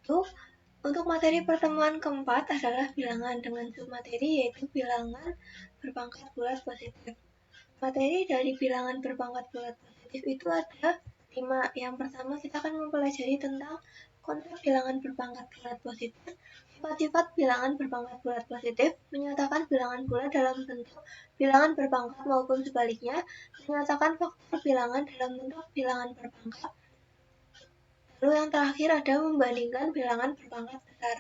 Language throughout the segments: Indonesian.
itu, untuk materi pertemuan keempat adalah bilangan dengan submateri yaitu bilangan berpangkat bulat positif. Materi dari bilangan berpangkat bulat positif itu ada 5. Yang pertama kita akan mempelajari tentang konsep bilangan berpangkat bulat positif. Sifat-sifat bilangan berpangkat bulat positif menyatakan bilangan bulat dalam bentuk bilangan berpangkat maupun sebaliknya, menyatakan faktor bilangan dalam bentuk bilangan berpangkat. Lalu yang terakhir ada membandingkan bilangan berpangkat besar.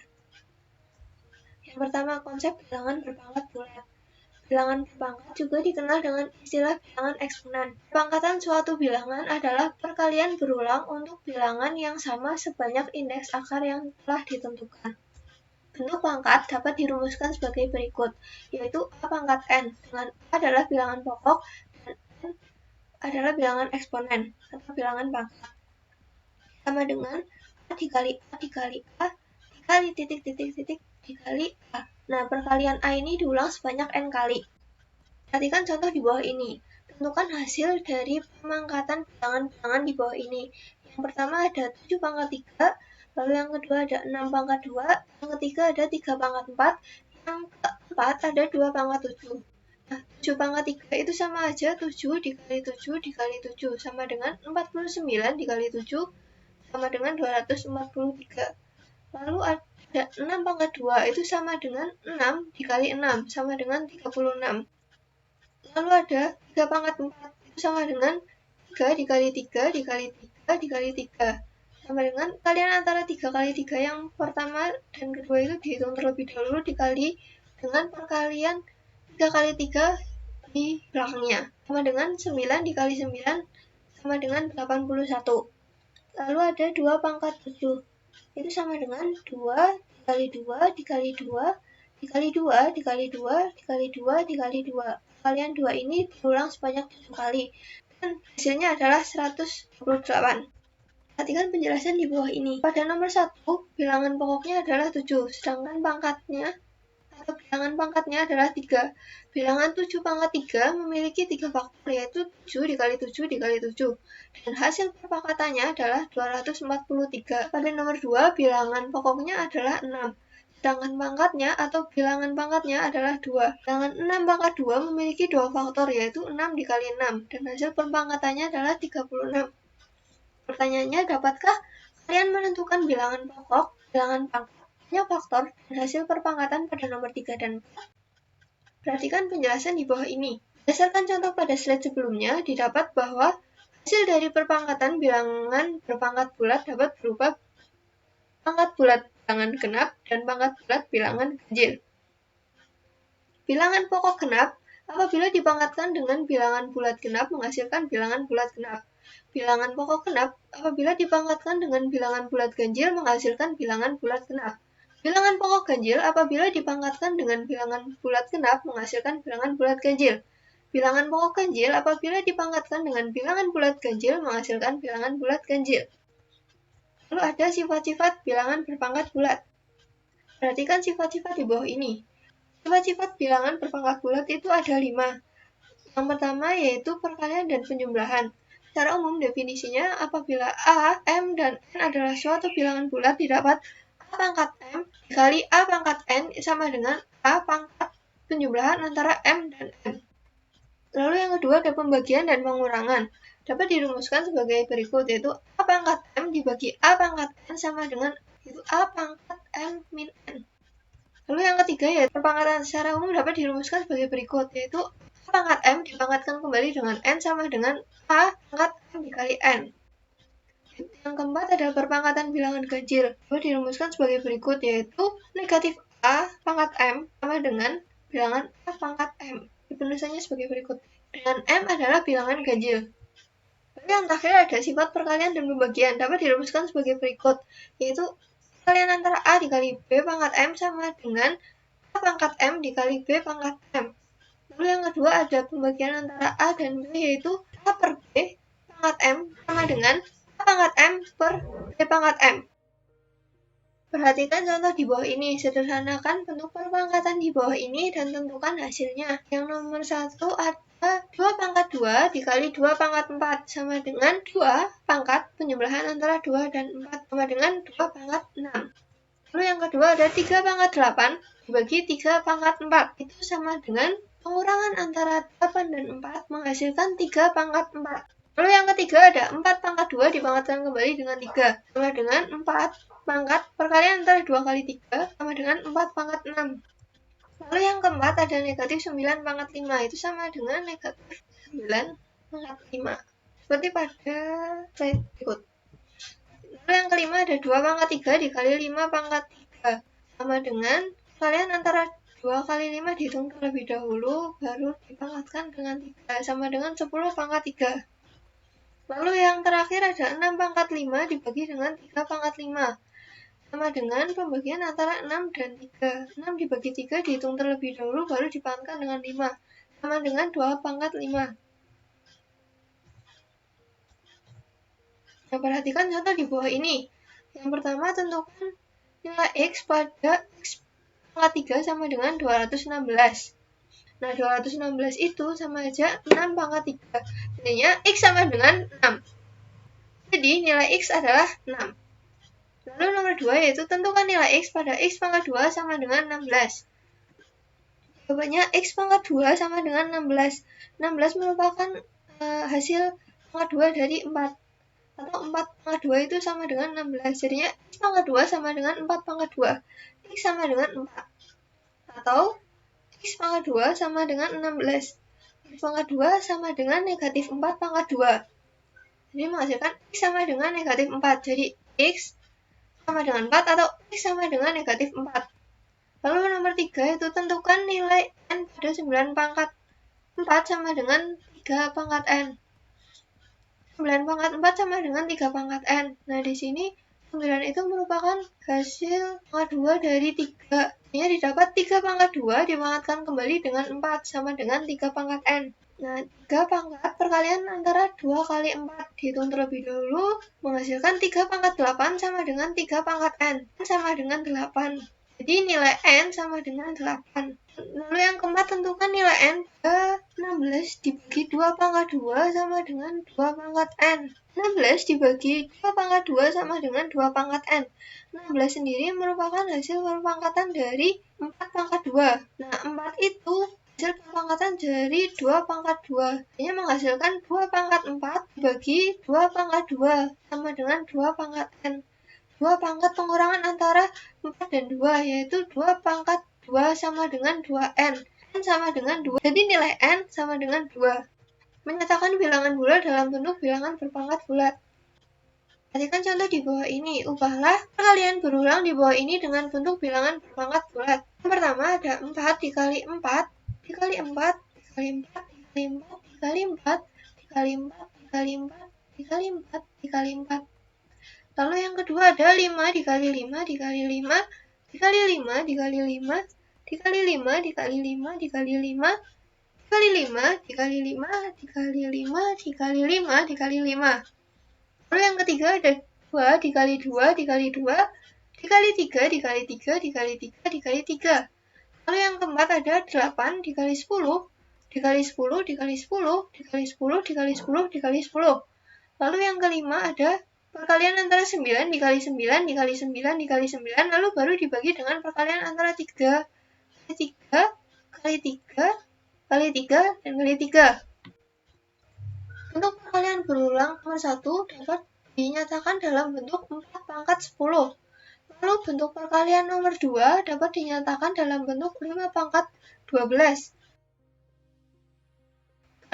Yang pertama, konsep bilangan berpangkat bulat. Bilangan berpangkat juga dikenal dengan istilah bilangan eksponen. Perpangkatan suatu bilangan adalah perkalian berulang untuk bilangan yang sama sebanyak indeks akar yang telah ditentukan. Bentuk pangkat dapat dirumuskan sebagai berikut, yaitu A pangkat N, dengan A adalah bilangan pokok dan N adalah bilangan eksponen atau bilangan pangkat. Sama dengan A dikali A dikali A dikali titik-titik-titik dikali A. Nah, perkalian A ini diulang sebanyak N kali. Perhatikan contoh di bawah ini. Tentukan hasil dari pemangkatan bilangan-bilangan di bawah ini. Yang pertama ada 7 pangkat 3, lalu yang kedua ada 6 pangkat 2, yang ketiga ada 3 pangkat 4, yang keempat ada 2 pangkat 7. Nah, 7 pangkat 3 itu sama aja 7 dikali 7 dikali 7 sama dengan 49 dikali 7 sama dengan 243. Lalu ada 6 pangkat 2 itu sama dengan 6 dikali 6 sama dengan 36. Lalu ada 3 pangkat 4 itu sama dengan 3 dikali 3 dikali 3 dikali 3 sama dengan kalian antara 3 kali 3 yang pertama dan kedua itu dihitung terlebih dahulu dikali dengan perkalian 3 kali 3 di belakangnya sama dengan 9 dikali 9 sama dengan 81. Lalu ada 2 pangkat 7 itu sama dengan 2 dikali 2 dikali 2 dikali 2 dikali 2 dikali 2 dikali 2. Kalian 2 ini diulang sebanyak 7 kali dan hasilnya adalah 128. Perhatikan penjelasan di bawah ini. Pada nomor 1, bilangan pokoknya adalah 7, sedangkan pangkatnya atau bilangan pangkatnya adalah 3. Bilangan 7 pangkat 3 memiliki 3 faktor, yaitu 7 dikali 7 dikali 7. Dan hasil perpangkatannya adalah 243. Pada nomor 2, bilangan pokoknya adalah 6. Sedangkan pangkatnya atau bilangan pangkatnya adalah 2. Bilangan 6 pangkat 2 memiliki 2 faktor, yaitu 6 dikali 6. Dan hasil perpangkatannya adalah 36. Pertanyaannya, dapatkah kalian menentukan bilangan pokok, bilangan pangkatnya faktor, dan hasil perpangkatan pada nomor 3 dan 4? Perhatikan penjelasan di bawah ini. Berdasarkan contoh pada slide sebelumnya, didapat bahwa hasil dari perpangkatan bilangan berpangkat bulat dapat berupa pangkat bulat bilangan genap dan pangkat bulat bilangan ganjil. Bilangan pokok genap apabila dipangkatkan dengan bilangan bulat genap menghasilkan bilangan bulat genap. Bilangan pokok genap apabila dipangkatkan dengan bilangan bulat ganjil menghasilkan bilangan bulat genap. Bilangan pokok ganjil apabila dipangkatkan dengan bilangan bulat genap menghasilkan bilangan bulat ganjil. Bilangan pokok ganjil apabila dipangkatkan dengan bilangan bulat ganjil menghasilkan bilangan bulat ganjil. Lalu ada sifat-sifat bilangan berpangkat bulat. Perhatikan sifat-sifat di bawah ini. Sifat-sifat bilangan berpangkat bulat itu ada 5. Yang pertama yaitu perkalian dan penjumlahan. Secara umum definisinya apabila A, M, dan N adalah suatu bilangan bulat didapat A pangkat M dikali A pangkat N sama dengan A pangkat penjumlahan antara M dan N. Lalu yang kedua ada pembagian dan pengurangan. Dapat dirumuskan sebagai berikut, yaitu A pangkat M dibagi A pangkat N sama dengan yaitu A pangkat M min N. Lalu yang ketiga yaitu perpangkatan secara umum dapat dirumuskan sebagai berikut, yaitu A pangkat M dipangkatkan kembali dengan N sama dengan A pangkat M dikali N. Yang keempat adalah perpangkatan bilangan ganjil. Dapat dirumuskan sebagai berikut, yaitu negatif A pangkat M sama dengan bilangan A pangkat M. Penulisannya sebagai berikut. Dengan M adalah bilangan ganjil. Lalu yang terakhir ada sifat perkalian dan pembagian. Dapat dirumuskan sebagai berikut, yaitu perkalian antara A dikali B pangkat M sama dengan A pangkat M dikali B pangkat M. Lalu yang kedua ada pembagian antara A dan B, yaitu A per B pangkat M sama dengan A pangkat M per B pangkat M. Perhatikan contoh di bawah ini. Sederhanakan bentuk perpangkatan di bawah ini dan tentukan hasilnya. Yang nomor 1 ada 2 pangkat 2 dikali 2 pangkat 4 sama dengan 2 pangkat penjumlahan antara 2 dan 4 sama dengan 2 pangkat 6. Lalu yang kedua ada 3 pangkat 8 dibagi 3 pangkat 4. Itu sama dengan pengurangan antara 8 dan 4 menghasilkan 3 pangkat 4. Lalu yang ketiga ada 4 pangkat 2 dipangkatkan kembali dengan 3 sama dengan 4 pangkat perkalian antara 2 kali 3 sama dengan 4 pangkat 6. Lalu yang keempat ada negatif 9 pangkat 5 itu sama dengan negatif 9 pangkat 5. Seperti pada slide berikut. Lalu yang kelima ada 2 pangkat 3 dikali 5 pangkat 3 sama dengan kalian antara 2 kali 5 dihitung terlebih dahulu baru dipangkatkan dengan 3 sama dengan 10 pangkat 3. Lalu yang terakhir ada 6 pangkat 5 dibagi dengan 3 pangkat 5 sama dengan pembagian antara 6 dan 3. 6 dibagi 3 dihitung terlebih dahulu baru dipangkatkan dengan 5 sama dengan 2 pangkat 5. Nah, perhatikan contoh di bawah ini. Yang pertama, tentukan nilai X pada X pangkat 3 sama dengan 216. Nah, 216 itu sama aja 6 pangkat 3. Jadinya X sama dengan 6. Jadi, nilai X adalah 6. Lalu nomor 2 yaitu tentukan nilai X pada X pangkat 2 sama dengan 16. Jawabannya X pangkat 2 sama dengan 16. 16 merupakan hasil pangkat 2 dari 4. Atau 4 pangkat 2 itu sama dengan 16. Jadinya X pangkat 2 sama dengan 4 pangkat 2. X sama dengan 4. Atau X pangkat 2 sama dengan 16. X pangkat 2 sama dengan negatif 4 pangkat 2. Jadi menghasilkan X sama dengan negatif 4. Jadi X sama dengan 4 atau X sama dengan negatif 4. Lalu nomor 3 itu tentukan nilai N pada 9 pangkat 4 sama dengan 3 pangkat N. 9 pangkat 4 sama dengan 3 pangkat N. Nah, di sini 9 itu merupakan hasil pangkat 2 dari 3. Ini didapat 3 pangkat 2 dipangkatkan kembali dengan 4 sama dengan 3 pangkat N. Nah, 3 pangkat perkalian antara 2 kali 4 dihitung terlebih dahulu menghasilkan 3 pangkat 8 sama dengan 3 pangkat N. N sama dengan 8. Jadi nilai N sama dengan 8. Lalu yang keempat, tentukan nilai N ke 16 dibagi 2 pangkat 2 sama dengan 2 pangkat N. 16 dibagi 2 pangkat 2 sama dengan 2 pangkat N. 16 sendiri merupakan hasil perpangkatan dari 4 pangkat 2. Nah, 4 itu hasil perpangkatan dari 2 pangkat 2. Ini menghasilkan 2 pangkat 4 dibagi 2 pangkat 2 sama dengan 2 pangkat N. 2 pangkat pengurangan antara 4 dan 2, yaitu 2 pangkat 2 sama dengan 2N. N sama dengan 2, jadi nilai N sama dengan 2. Menyatakan bilangan bulat dalam bentuk bilangan berpangkat bulat. Perhatikan contoh di bawah ini. Ubahlah perkalian berulang di bawah ini dengan bentuk bilangan berpangkat bulat. Yang pertama ada 4 dikali 4, dikali 4, dikali 4, dikali 4, dikali 4, dikali 4, dikali 4, dikali 4, dikali 4. Lalu yang kedua ada 5 dikali 5 dikali 5 dikali 5 dikali 5 dikali 5 dikali 5 dikali 5 dikali 5 dikali 5 dikali 5 dikali 5 dikali 5. Lalu yang ketiga ada 2 dikali 2 dikali 2 dikali 3 dikali 3 dikali 3 dikali 3. Lalu yang keempat ada 8 dikali 10 dikali 10 dikali 10 dikali 10 dikali 10 dikali 10. Lalu yang kelima ada perkalian antara 9 dikali 9 dikali 9 dikali 9, lalu baru dibagi dengan perkalian antara 3 kali 3 kali 3 kali 3 dan kali 3. Untuk perkalian berulang nomor 1 dapat dinyatakan dalam bentuk 4 pangkat 10. Lalu bentuk perkalian nomor 2 dapat dinyatakan dalam bentuk 5 pangkat 12.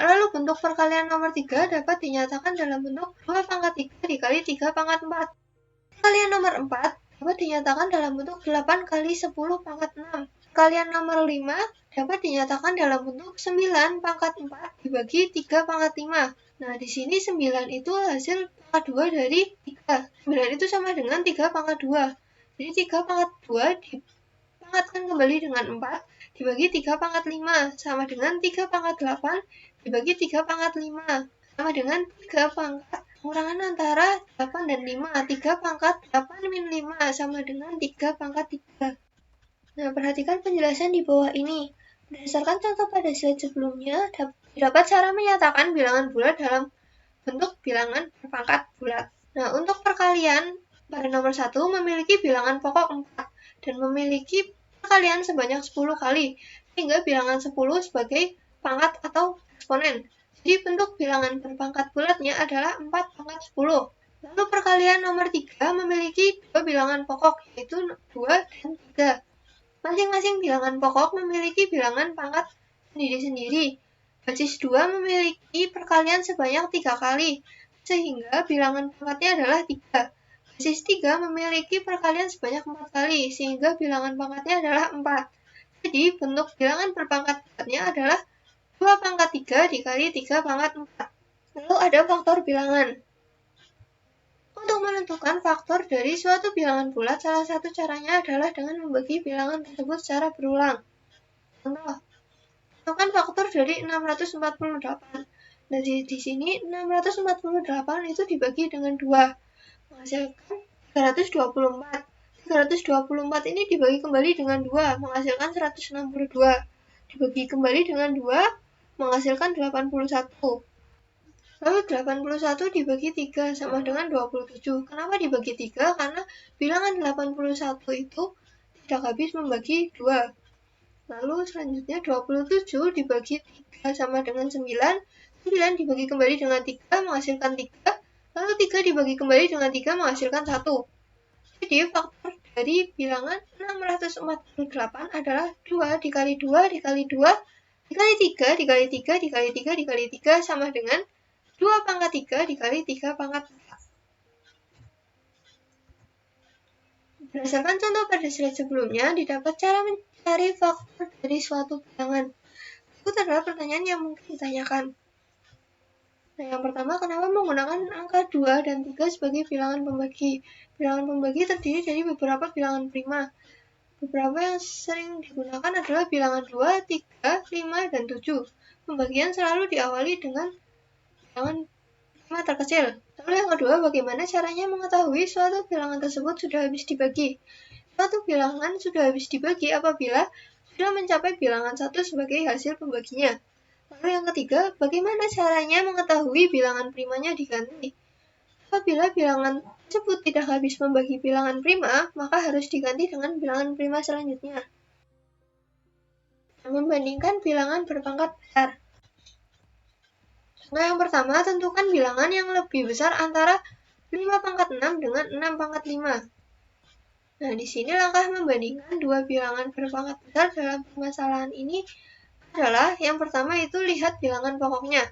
Lalu bentuk perkalian nomor 3 dapat dinyatakan dalam bentuk 2 pangkat 3 dikali 3 pangkat 4. Perkalian nomor 4 dapat dinyatakan dalam bentuk 8 kali 10 pangkat 6. Perkalian nomor 5 dapat dinyatakan dalam bentuk 9 pangkat 4 dibagi 3 pangkat 5. Nah, di sini 9 itu hasil pangkat 2 dari 3. 9 itu sama dengan 3 pangkat 2. Jadi 3 pangkat 2 dipangkatkan kembali dengan 4 dibagi 3 pangkat 5 sama dengan 3 pangkat 8 dibagi 3 pangkat 5 sama dengan 3 pangkat pengurangan antara 8 dan 5. 3 pangkat 8 min 5 sama dengan 3 pangkat 3. Nah, perhatikan penjelasan di bawah ini. Berdasarkan contoh pada slide sebelumnya, Dapat cara menyatakan bilangan bulat dalam bentuk bilangan berpangkat bulat. Nah, untuk perkalian pada nomor 1 memiliki bilangan pokok 4 dan memiliki perkalian sebanyak 10 kali, sehingga bilangan 10 sebagai pangkat atau eksponen. Jadi bentuk bilangan berpangkat bulatnya adalah 4 pangkat 10. Lalu perkalian nomor 3 memiliki dua bilangan pokok, yaitu 2 dan 3. Masing-masing bilangan pokok memiliki bilangan pangkat sendiri-sendiri. Basis 2 memiliki perkalian sebanyak 3 kali, sehingga bilangan pangkatnya adalah 3. Basis 3 memiliki perkalian sebanyak 4 kali, sehingga bilangan pangkatnya adalah 4. Jadi, bentuk bilangan berpangkat bulatnya adalah 2 pangkat 3 dikali 3 pangkat 4. Lalu ada faktor bilangan. Untuk menentukan faktor dari suatu bilangan bulat, salah satu caranya adalah dengan membagi bilangan tersebut secara berulang. Contoh, tentukan faktor dari 648. Nah, di sini 648 itu dibagi dengan 2, menghasilkan 324. 324 ini dibagi kembali dengan 2, menghasilkan 162. Dibagi kembali dengan 2, menghasilkan 81. Lalu 81 dibagi 3 sama dengan 27. Kenapa dibagi 3? Karena bilangan 81 itu tidak habis membagi 2. Lalu selanjutnya 27 dibagi 3 sama dengan 9. 9 dibagi kembali dengan 3 menghasilkan 3. Lalu 3 dibagi kembali dengan 3 menghasilkan 1. Jadi faktor dari bilangan 648 adalah 2 dikali 2 dikali 2 dikali 3 dikali 3 dikali 3 dikali 3 sama dengan 2 pangkat 3 dikali 3 pangkat 4. Berdasarkan contoh pada slide sebelumnya, didapat cara mencari faktor dari suatu bilangan. Itu adalah pertanyaan yang mungkin ditanyakan. Nah, yang pertama, kenapa menggunakan angka 2 dan 3 sebagai bilangan pembagi? Bilangan pembagi terdiri dari beberapa bilangan prima. Beberapa yang sering digunakan adalah bilangan 2, 3, 5, dan 7. Pembagian selalu diawali dengan bilangan prima terkecil. Lalu yang kedua, bagaimana caranya mengetahui suatu bilangan tersebut sudah habis dibagi? Suatu bilangan sudah habis dibagi apabila sudah mencapai bilangan 1 sebagai hasil pembaginya. Lalu yang ketiga, bagaimana caranya mengetahui bilangan primanya diganti? Apabila bilangan tersebut tidak habis membagi bilangan prima, maka harus diganti dengan bilangan prima selanjutnya. Membandingkan bilangan berpangkat besar. Nah, yang pertama, tentukan bilangan yang lebih besar antara 5 pangkat 6 dengan 6 pangkat 5. Nah, di sini langkah membandingkan dua bilangan berpangkat besar dalam permasalahan ini adalah yang pertama itu lihat bilangan pokoknya.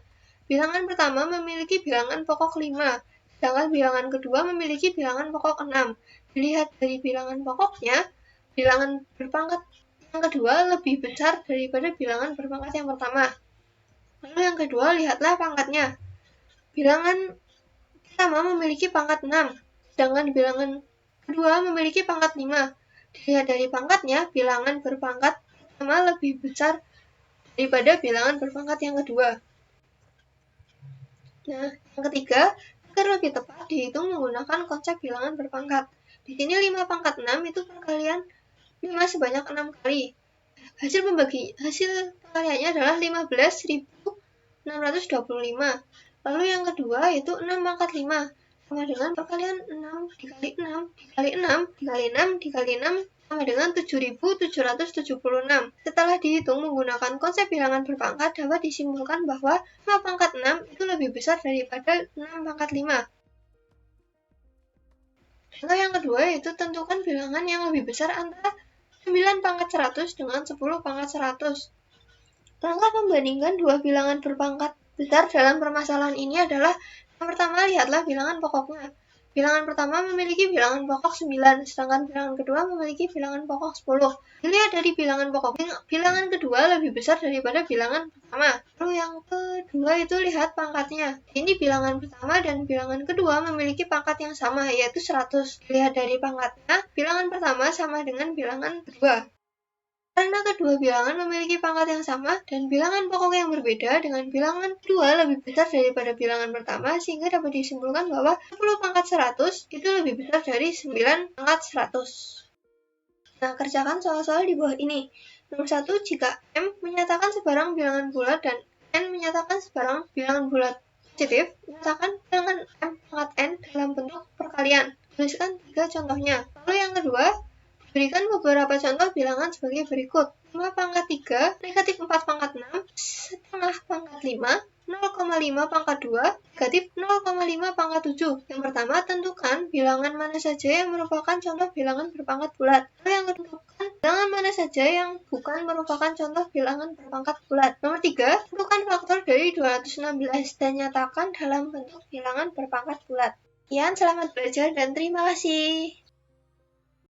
Bilangan pertama memiliki bilangan pokok 5, sedangkan bilangan kedua memiliki bilangan pokok 6. Dilihat dari bilangan pokoknya, bilangan berpangkat yang kedua lebih besar daripada bilangan berpangkat yang pertama. Lalu yang kedua, lihatlah pangkatnya. Bilangan pertama memiliki pangkat 6, sedangkan bilangan kedua memiliki pangkat 5. Dilihat dari pangkatnya, bilangan berpangkat pertama lebih besar daripada bilangan berpangkat yang kedua. Nah, yang ketiga, agar lebih tepat dihitung menggunakan konsep bilangan berpangkat. Di sini 5 pangkat 6 itu perkalian 5 sebanyak 6 kali. Hasil perkaliannya adalah 15.625. Lalu yang kedua yaitu 6 pangkat 5 sama dengan perkalian 6 dikali 6 dikali 6 dikali 6 dikali 6 sama dengan 7.776. Setelah dihitung menggunakan konsep bilangan berpangkat, dapat disimpulkan bahwa 5 pangkat 6 itu lebih besar daripada 6 pangkat 5. Contoh yang kedua yaitu tentukan bilangan yang lebih besar antara 9 pangkat 100 dengan 10 pangkat 100. Langkah membandingkan dua bilangan berpangkat besar dalam permasalahan ini adalah yang pertama, lihatlah bilangan pokoknya. Bilangan pertama memiliki bilangan pokok 9, sedangkan bilangan kedua memiliki bilangan pokok 10. Dilihat dari bilangan pokok, bilangan kedua lebih besar daripada bilangan pertama. Lalu yang kedua itu lihat pangkatnya. Ini bilangan pertama dan bilangan kedua memiliki pangkat yang sama, yaitu 100. Dilihat dari pangkatnya, bilangan pertama sama dengan bilangan kedua. Karena kedua bilangan memiliki pangkat yang sama dan bilangan pokok yang berbeda, dengan bilangan kedua lebih besar daripada bilangan pertama, sehingga dapat disimpulkan bahwa 10 pangkat 100 itu lebih besar dari 9 pangkat 100. Nah, kerjakan soal-soal di bawah ini. Nomor 1, jika M menyatakan sebarang bilangan bulat dan N menyatakan sebarang bilangan bulat positif, nyatakan bilangan M pangkat N dalam bentuk perkalian. Tuliskan 3 contohnya. Lalu yang kedua, berikan beberapa contoh bilangan sebagai berikut. 5 pangkat 3, negatif 4 pangkat 6, setengah pangkat 5, 0,5 pangkat 2, negatif 0,5 pangkat 7. Yang pertama, tentukan bilangan mana saja yang merupakan contoh bilangan berpangkat bulat. Lalu yang kedua, tentukan bilangan mana saja yang bukan merupakan contoh bilangan berpangkat bulat. Nomor 3, tentukan faktor dari 216 dan nyatakan dalam bentuk bilangan berpangkat bulat. Sekian, selamat belajar dan terima kasih.